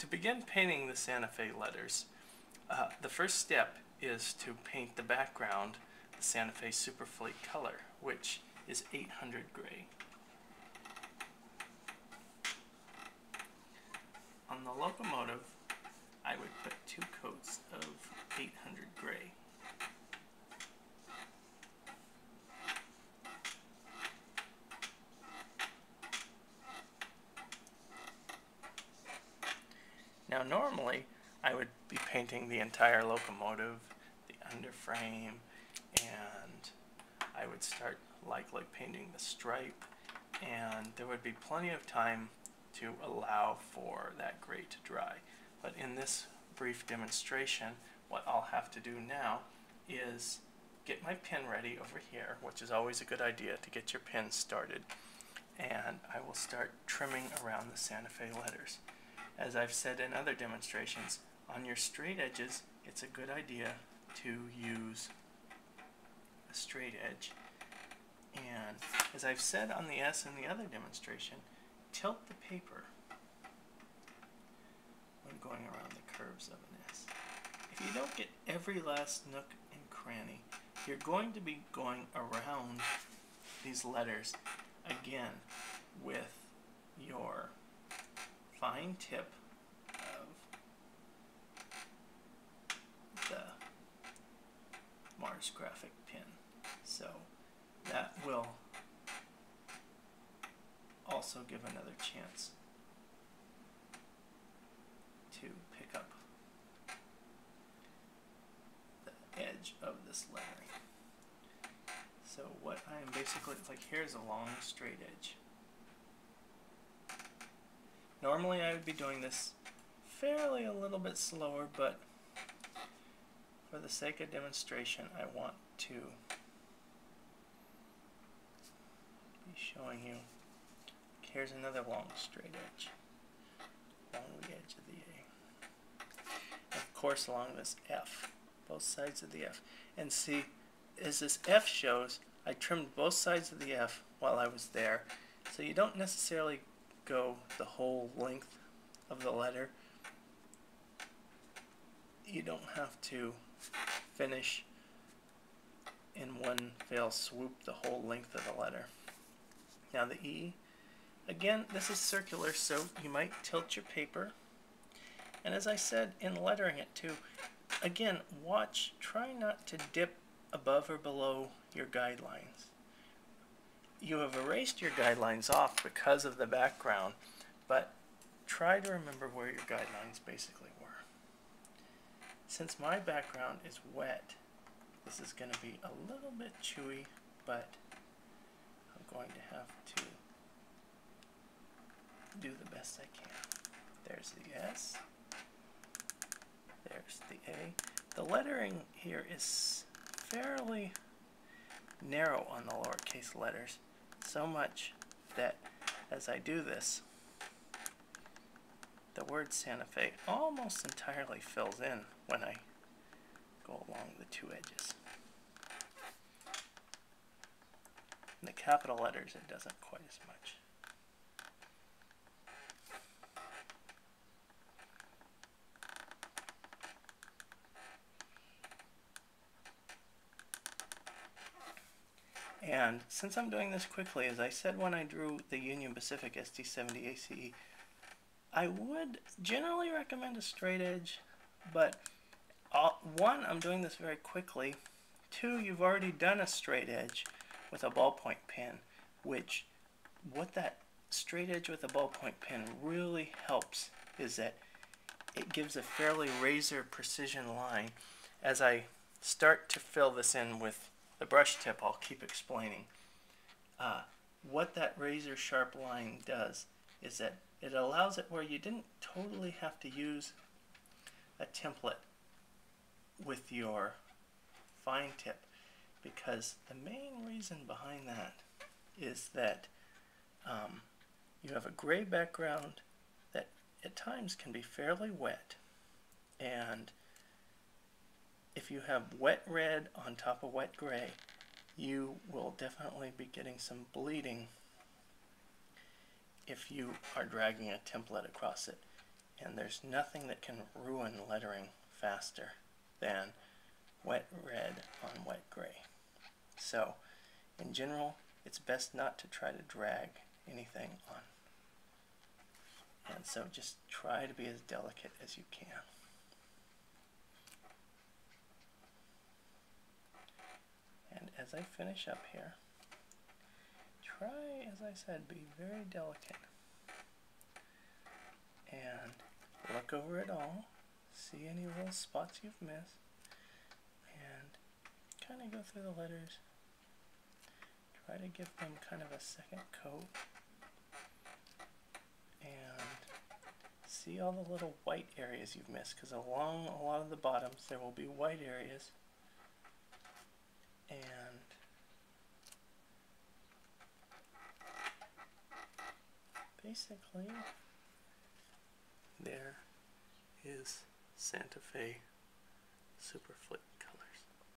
to begin painting the Santa Fe letters, the first step is to paint the background the Santa Fe Superfleet color, which is 800 gray. On the locomotive, I would put 2 coats of 800 gray. Now normally I would be painting the entire locomotive, the underframe, and I would start likely painting the stripe, and there would be plenty of time to allow for that gray to dry. But in this brief demonstration, what I'll have to do now is get my pen ready over here, which is always a good idea to get your pen started, and I will start trimming around the Santa Fe letters. As I've said in other demonstrations, on your straight edges, it's a good idea to use a straight edge. And as I've said on the S in the other demonstration, tilt the paper when going around the curves of an S. If you don't get every last nook and cranny, you're going to be going around these letters again with your fine tip of the Mars graphic pen. So that will also give another chance to pick up the edge of this lettering. So what I am basically, like, here's a long straight edge. Normally I would be doing this fairly a little bit slower, but for the sake of demonstration I want to be showing you. Here's another long straight edge along the edge of the A. Of course along this F, both sides of the F. And see, as this F shows, I trimmed both sides of the F while I was there. So you don't necessarily go the whole length of the letter. You don't have to finish in one fell swoop the whole length of the letter. Now the E, again, this is circular, so you might tilt your paper. And as I said in lettering it too, again, watch, try not to dip above or below your guidelines. You have erased your guidelines off because of the background, but try to remember where your guidelines basically were. Since my background is wet, this is going to be a little bit chewy, but I'm going to have to do the best I can. There's the S, there's the A. The lettering here is fairly narrow on the lowercase letters, so much that as I do this, the word Santa Fe almost entirely fills in when I go along the 2 edges. In the capital letters it doesn't quite as much. And since I'm doing this quickly, as I said when I drew the Union Pacific ST70 ACE, I would generally recommend a straight edge, but one, I'm doing this very quickly. 2, you've already done a straight edge with a ballpoint pen, which what that straight edge with a ballpoint pen really helps is that it gives a fairly razor precision line. As I start to fill this in with the brush tip, I'll keep explaining. What that razor sharp line does is that it allows it where you didn't totally have to use a template with your fine tip, because the main reason behind that is that you have a gray background that at times can be fairly wet, and if you have wet red on top of wet gray, you will definitely be getting some bleeding if you are dragging a template across it. And there's nothing that can ruin lettering faster than wet red on wet gray. So, in general, it's best not to try to drag anything on. And so just try to be as delicate as you can. And as I finish up here, try, as I said, be very delicate. And look over it all, see any little spots you've missed, and kind of go through the letters. Try to give them kind of a second coat. And see all the little white areas you've missed, because along a lot of the bottoms there will be white areas. And basically there is Santa Fe Super Flip.